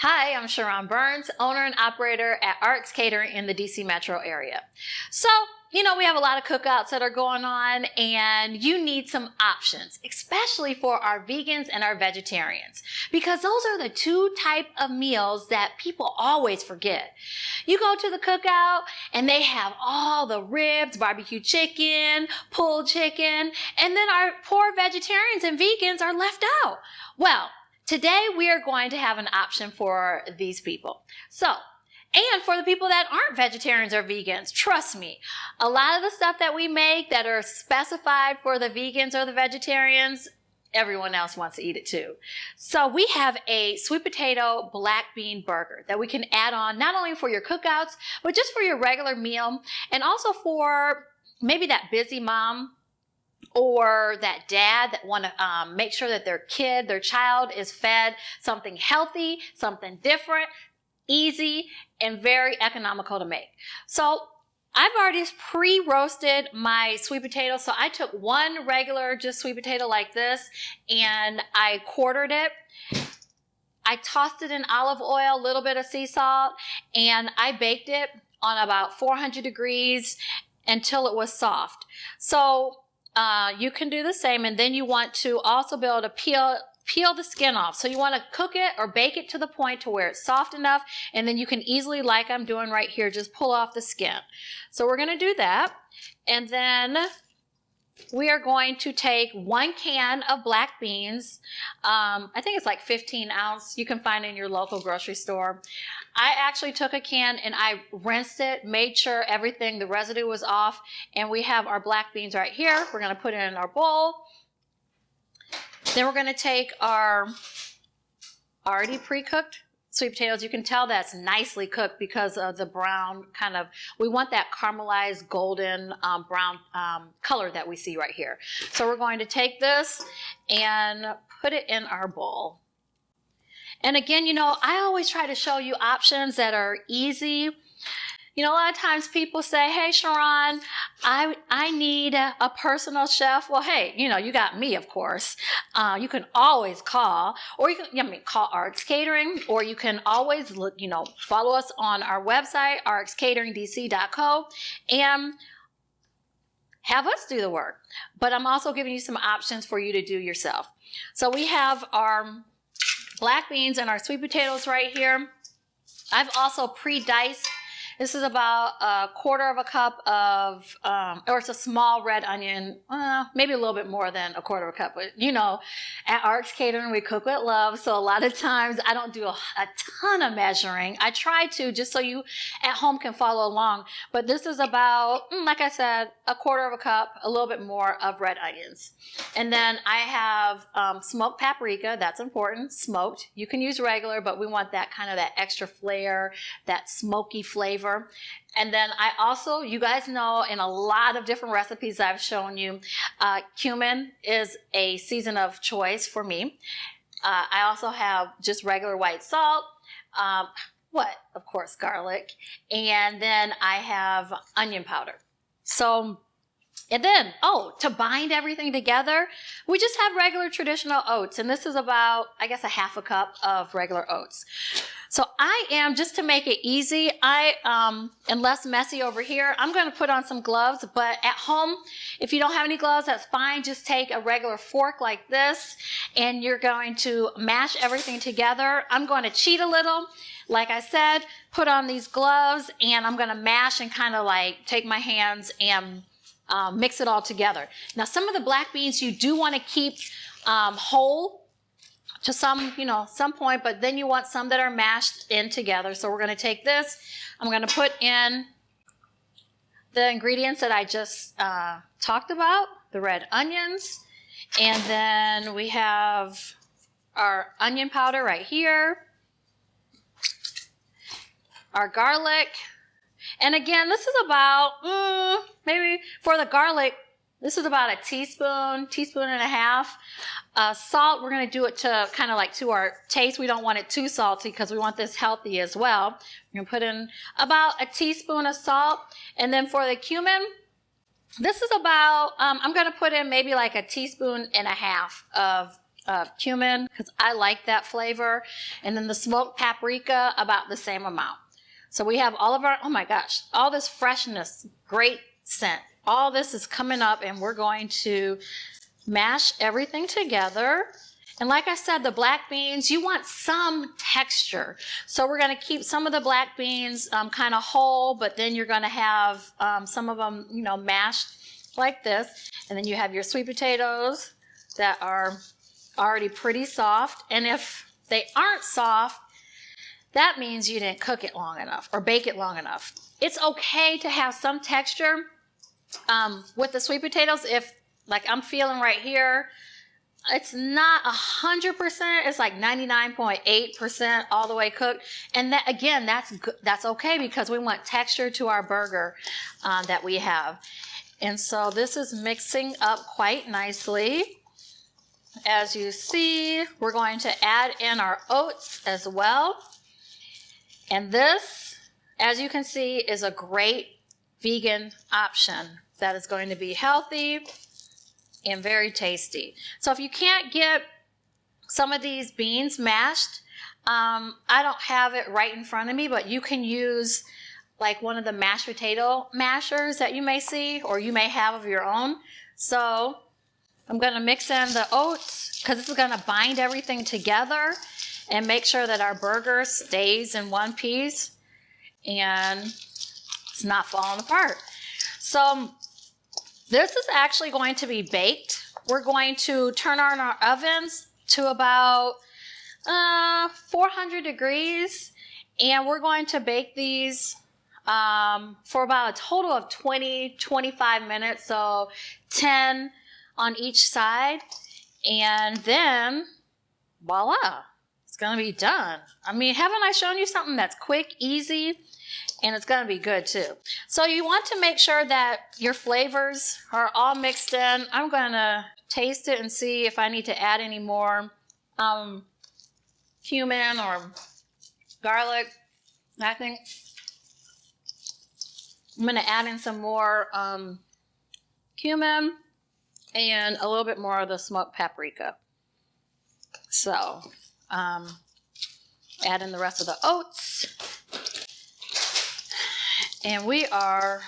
Hi, I'm Sharon Burns, owner and operator at RX Catering in the DC metro area. So, we have a lot of cookouts that are going on and you need some options, especially for our vegans and our vegetarians, because those are the two type of meals that people always forget. You go to the cookout and they have all the ribs, barbecue chicken, pulled chicken, and then our poor vegetarians and vegans are left out. Well, today we are going to have an option for these people. And for the people that aren't vegetarians or vegans, trust me, a lot of the stuff that we make that are specified for the vegans or the vegetarians, everyone else wants to eat it too. So we have a sweet potato black bean burger that we can add on not only for your cookouts, but just for your regular meal, and also for maybe that busy mom or that dad that want to make sure that their child is fed something healthy, something different, easy, and very economical to make. So I've already pre-roasted my sweet potato. So I took one regular just sweet potato like this and I quartered it. I tossed it in olive oil, a little bit of sea salt, and I baked it on about 400 degrees until it was soft. So you can do the same, and then you want to also be able to peel the skin off. So you want to cook it or bake it to the point to where it's soft enough, and then you can easily, like I'm doing right here, just pull off the skin. So we're going to do that, and then we are going to take 1 can of black beans. I think it's like 15 ounce. You can find it in your local grocery store. I actually took a can and I rinsed it, made sure everything, the residue was off, and we have our black beans right here. We're going to put it in our bowl. Then we're going to take our already pre-cooked sweet potatoes. You can tell that's nicely cooked because of the brown we want that caramelized golden brown color that we see right here. So we're going to take this and put it in our bowl. And again, I always try to show you options that are easy. A lot of times people say, hey, Sharon, I need a personal chef. Well, hey, you got me, of course. You can always call, or you can call RX Catering, or you can always follow us on our website, rxcateringdc.co, and have us do the work. But I'm also giving you some options for you to do yourself. So we have our black beans and our sweet potatoes right here. I've also pre-diced. This is about 1/4 cup of, or it's a small red onion, maybe a little bit more than 1/4 cup. But at RX Catering, we cook with love. So a lot of times I don't do a ton of measuring. I try to just so you at home can follow along. But this is about, like I said, 1/4 cup, a little bit more of red onions. And then I have smoked paprika. That's important. Smoked. You can use regular, but we want that that extra flair, that smoky flavor. And then I also, you guys know, in a lot of different recipes I've shown you, cumin is a season of choice for me. I also have just regular white salt, of course, garlic, and then I have onion powder. And then, to bind everything together, we just have regular traditional oats. And this is about, I guess, 1/2 cup of regular oats. So I am, just to make it easy, I am less messy over here. I'm going to put on some gloves, but at home, if you don't have any gloves, that's fine. Just take a regular fork like this, and you're going to mash everything together. I'm going to cheat a little. Like I said, put on these gloves, and I'm going to mash and take my hands and mix it all together. Now, some of the black beans you do want to keep whole to some point, but then you want some that are mashed in together. So we're going to take this. I'm going to put in the ingredients that I just talked about, the red onions, and then we have our onion powder right here, our garlic. And again, this is about, maybe for the garlic, this is about a teaspoon and a half. Salt, we're going to do it to to our taste. We don't want it too salty because we want this healthy as well. We're going to put in about a teaspoon of salt. And then for the cumin, this is about, I'm going to put in maybe like a teaspoon and a half of of cumin because I like that flavor. And then the smoked paprika, about the same amount. So we have all of our, oh my gosh, all this freshness, great scent. All this is coming up and we're going to mash everything together. And like I said, the black beans, you want some texture. So we're going to keep some of the black beans kind of whole, but then you're going to have some of them, you know, mashed like this. And then you have your sweet potatoes that are already pretty soft. And if they aren't soft, that means you didn't cook it long enough or bake it long enough. It's okay to have some texture with the sweet potatoes. If, like I'm feeling right here, it's not 100%. It's like 99.8% all the way cooked. And that, again, that's okay because we want texture to our burger that we have. And so this is mixing up quite nicely. As you see, we're going to add in our oats as well. And this, as you can see, is a great vegan option that is going to be healthy and very tasty. So if you can't get some of these beans mashed, I don't have it right in front of me, but you can use like one of the mashed potato mashers that you may see or you may have of your own. So I'm going to mix in the oats because this is going to bind everything together and make sure that our burger stays in one piece and it's not falling apart. So this is actually going to be baked. We're going to turn on our ovens to about 400 degrees, and we're going to bake these for about a total of 20-25 minutes, so 10 on each side, and then voila, it's going to be done. I mean, haven't I shown you something that's quick, easy, and it's going to be good too. So you want to make sure that your flavors are all mixed in. I'm going to taste it and see if I need to add any more cumin or garlic. I think I'm going to add in some more cumin and a little bit more of the smoked paprika. So add in the rest of the oats. And we are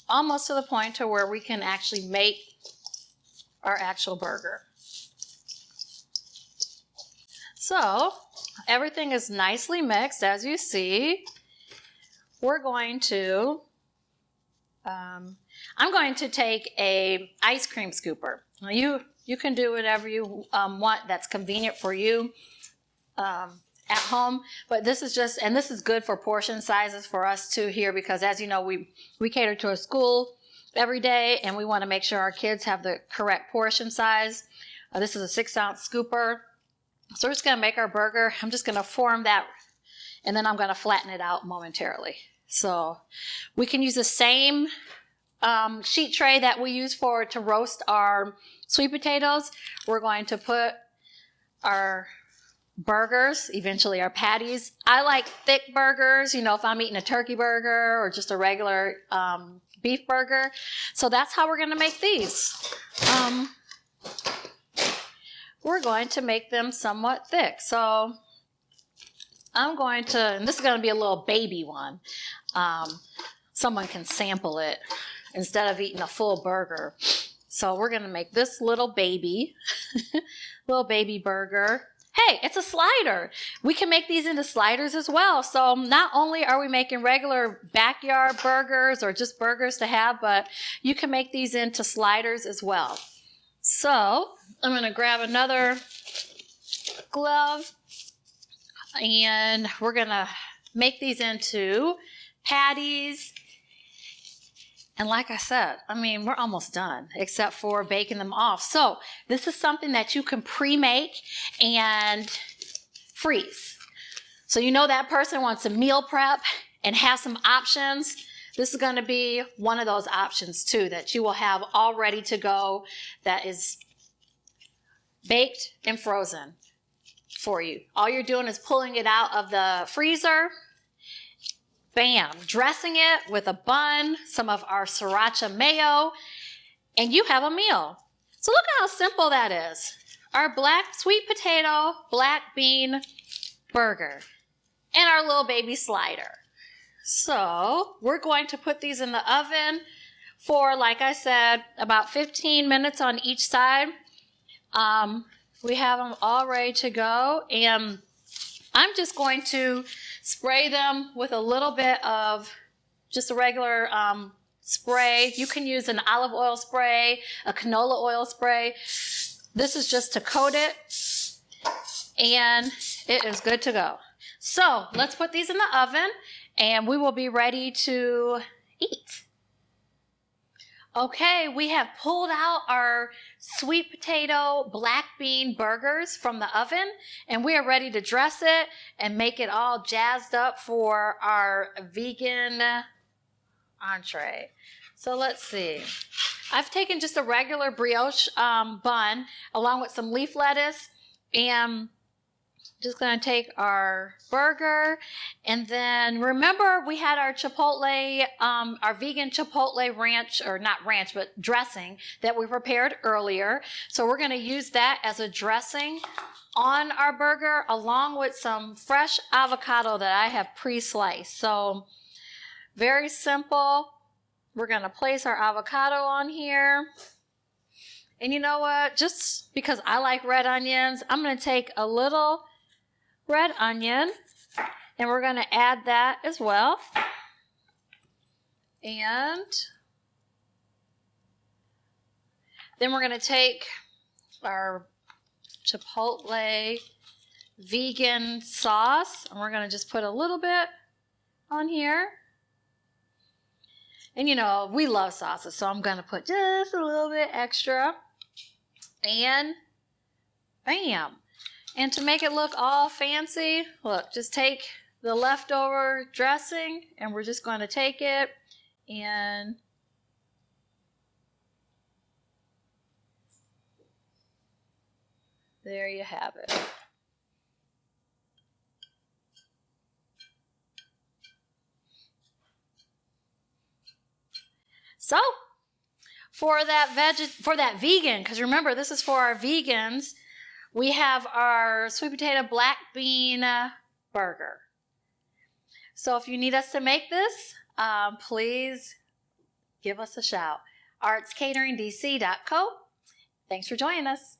almost to the point to where we can actually make our actual burger. So everything is nicely mixed, as you see. We're going to, I'm going to take a ice cream scooper. Now you can do whatever you want that's convenient for you at home, but this is just, and this is good for portion sizes for us too here, because as you know, we cater to a school every day and we want to make sure our kids have the correct portion size. This is a 6-ounce scooper. So we're just going to make our burger. I'm just going to form that and then I'm going to flatten it out momentarily. So we can use the same sheet tray that we use to roast our sweet potatoes. We're going to put our burgers, eventually our patties. I like thick burgers, you know, if I'm eating a turkey burger or just a regular beef burger. So that's how we're going to make these. We're going to make them somewhat thick. So I'm going to, and this is going to be a little baby one. Someone can sample it instead of eating a full burger. So we're going to make this little baby, little baby burger. Hey, it's a slider. We can make these into sliders as well. So not only are we making regular backyard burgers or just burgers to have, but you can make these into sliders as well. So I'm going to grab another glove and we're going to make these into patties. And like I said, I mean, we're almost done except for baking them off. So this is something that you can pre-make and freeze. So you know that person wants to meal prep and have some options. This is going to be one of those options too that you will have all ready to go that is baked and frozen for you. All you're doing is pulling it out of the freezer. Bam, dressing it with a bun, some of our sriracha mayo, and you have a meal. So look at how simple that is. our sweet potato black bean burger and our little baby slider. So we're going to put these in the oven for, like I said, about 15 minutes on each side. We have them all ready to go, and I'm just going to spray them with a little bit of just a regular spray. You can use an olive oil spray, a canola oil spray. This is just to coat it, and it is good to go. So let's put these in the oven, and we will be ready to eat. Okay, we have pulled out our sweet potato black bean burgers from the oven, and we are ready to dress it and make it all jazzed up for our vegan entree. So let's see. I've taken just a regular brioche bun along with some leaf lettuce, and just going to take our burger, and then remember we had our chipotle, our vegan chipotle ranch, or not ranch, but dressing that we prepared earlier. So we're going to use that as a dressing on our burger along with some fresh avocado that I have pre-sliced. So very simple. We're going to place our avocado on here. And you know what? Just because I like red onions, I'm going to take a little red onion, and we're going to add that as well. And then we're going to take our chipotle vegan sauce, and we're going to just put a little bit on here. And you know, we love sauces, so I'm going to put just a little bit extra. And bam. And to make it look all fancy, look, just take the leftover dressing, and we're just going to take it and there you have it. So, for that vegan, because remember, this is for our vegans, we have our sweet potato black bean burger. So if you need us to make this, please give us a shout. artscateringdc.co. Thanks for joining us.